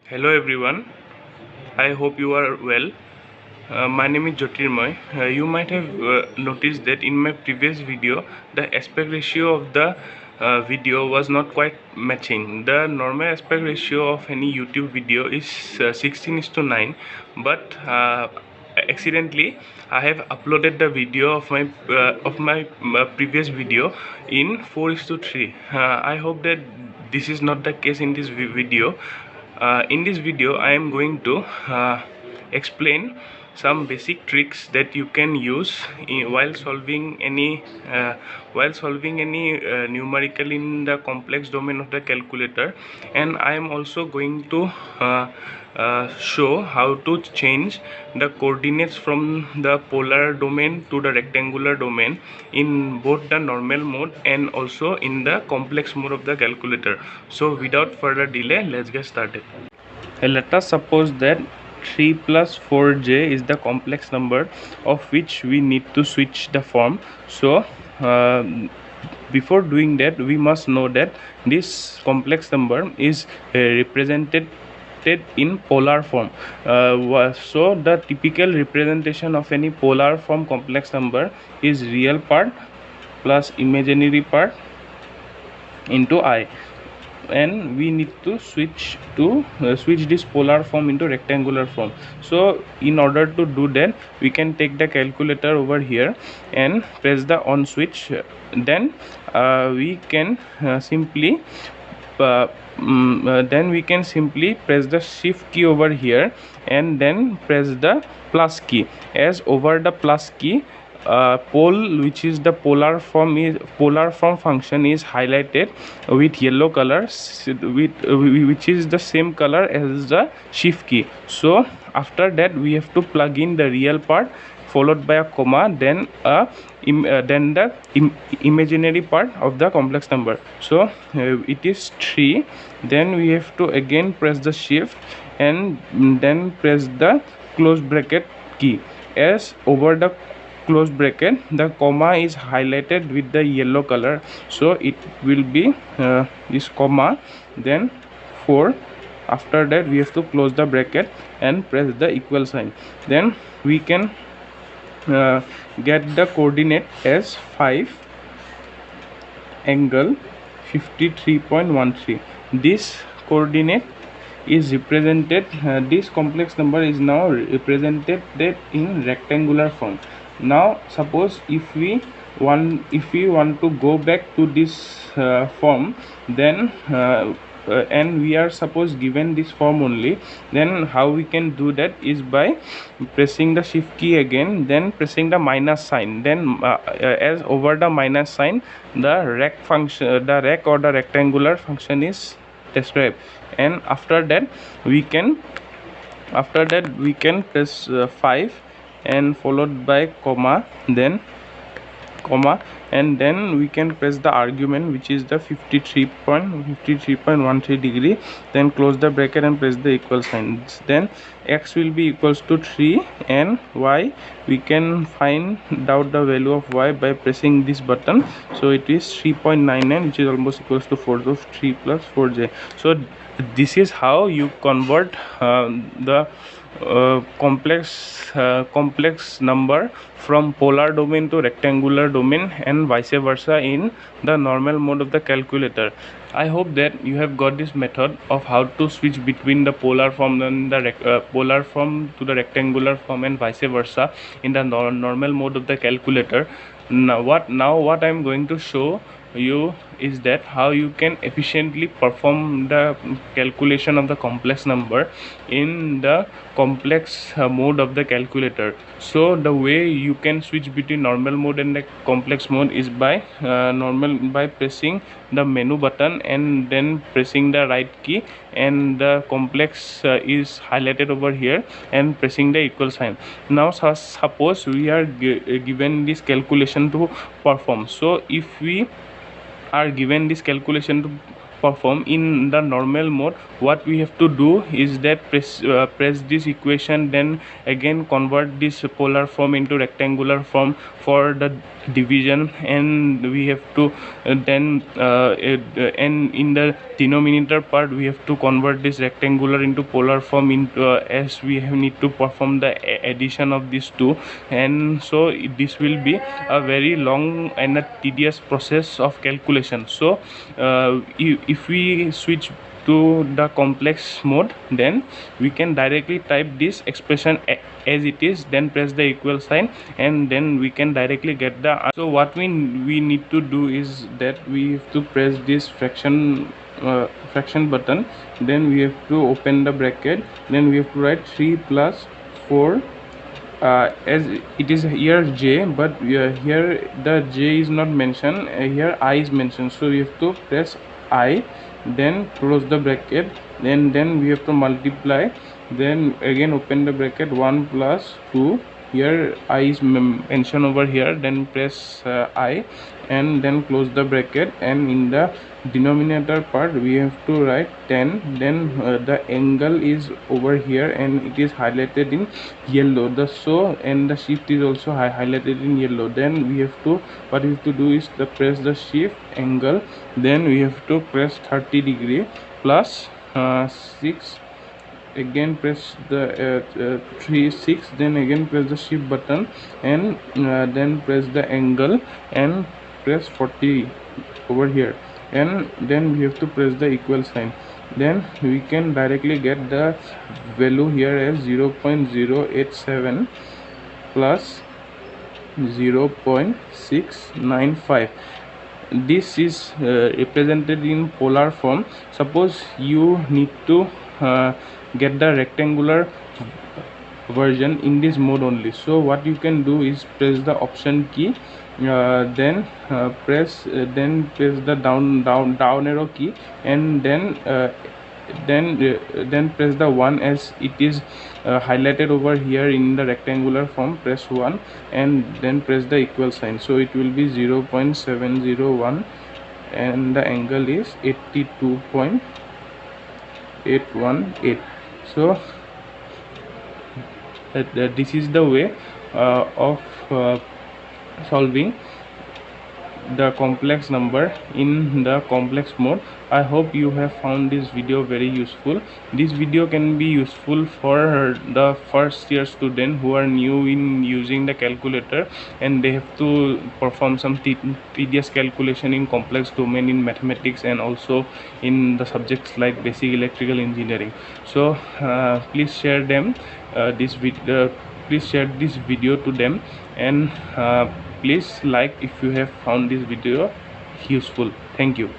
Hello everyone, I hope you are well. My name is Jyotirmoy. You might have noticed that in my previous video, the aspect ratio of the video was not quite matching. The normal aspect ratio of any YouTube video is 16:9, but accidentally I have uploaded the video of my previous video in 4:3. I hope that this is not the case in this video. In this video I am going to explain some basic tricks that you can use uh, while solving any numerical in the complex domain of the calculator. And I am also going to show how to change the coordinates from the polar domain to the rectangular domain in both the normal mode and also in the complex mode of the calculator. So without further delay, let's get started. Let us suppose that 3 plus 4j is the complex number of which we need to switch the form. So before doing that, we must know that this complex number is represented in polar form. So the typical representation of any polar form complex number is real part plus imaginary part into I, and we need to switch this polar form into rectangular form. So in order to do that, we can take the calculator over here and press the on switch. Then we can simply press the shift key over here and then press the plus key. As over the plus key, pole, which is the polar form function, is highlighted with yellow color, which is the same color as the shift key. So after that, we have to plug in the real part followed by a comma, then the imaginary part of the complex number. So it is 3. Then we have to again press the shift and then press the close bracket key. As over the close bracket, the comma is highlighted with the yellow color, so it will be this comma, then 4. After that, we have to close the bracket and press the equal sign. Then we can get the coordinate as 5 angle 53.13. This coordinate is represented, this complex number is now represented in rectangular form. Now suppose if we want to go back to this form, then and we are suppose given this form only, then how we can do that is by pressing the shift key again, then pressing the minus sign. Then as over the minus sign, the rect function, the rect or the rectangular function is described. And after that we can press 5 and followed by comma, then comma, and then we can press the argument, which is the 53.13 degree, then close the bracket and press the equal sign. Then x will be equals to 3 and y, we can find out the value of y by pressing this button. So it is 3.99, which is almost equals to 4. So 3 plus 4j. So this is how you convert the complex number from polar domain to rectangular domain and vice versa in the normal mode of the calculator. I hope that you have got this method of how to switch between the polar form and the polar form to the rectangular form and vice versa in the normal mode of the calculator. Now what I am going to show you is that how you can efficiently perform the calculation of the complex number in the complex mode of the calculator. So the way you can switch between normal mode and the complex mode is by pressing the menu button and then pressing the right key, and the complex is highlighted over here, and pressing the equal sign. Now suppose we are given this calculation to perform. So if we are given this calculation to perform in the normal mode, what we have to do is that press this equation, then again convert this polar form into rectangular form for the division, and we have to then and in the denominator part we have to convert this rectangular into polar form into as we need to perform the addition of these two. And so this will be a very long and a tedious process of calculation. So if we switch to the complex mode, then we can directly type this expression as it is, then press the equal sign, and then we can directly get the answer. So what we need to do is that we have to press this fraction button, then we have to open the bracket, then we have to write 3 plus 4 as it is here j, but here the j is not mentioned, here I is mentioned, so we have to press I, then close the bracket, then we have to multiply, then again open the bracket, 1 plus 2, here I is mentioned over here, then press I and then close the bracket, and in the denominator part we have to write 10, then the angle is over here and it is highlighted in yellow, and the shift is also highlighted in yellow. Then we have to, what we have to do is press the shift angle, then we have to press 30 degree plus 6, again press the 6, then again press the shift button, and then press the angle and press 40 over here, and then we have to press the equal sign. Then we can directly get the value here as 0.087 plus 0.695. this is represented in polar form. Suppose you need to get the rectangular version in this mode only, so what you can do is press the option key, then press the down arrow key, and then press the 1 as it is highlighted over here in the rectangular form, press 1 and then press the equal sign, so it will be 0.701 and the angle is 82.818. so this is the way of solving the complex number in the complex mode. I hope you have found this video very useful. This video can be useful for the first year student who are new in using the calculator and they have to perform some tedious calculation in complex domain in mathematics and also in the subjects like basic electrical engineering. So please share them please share this video to them, and please like if you have found this video useful. Thank you.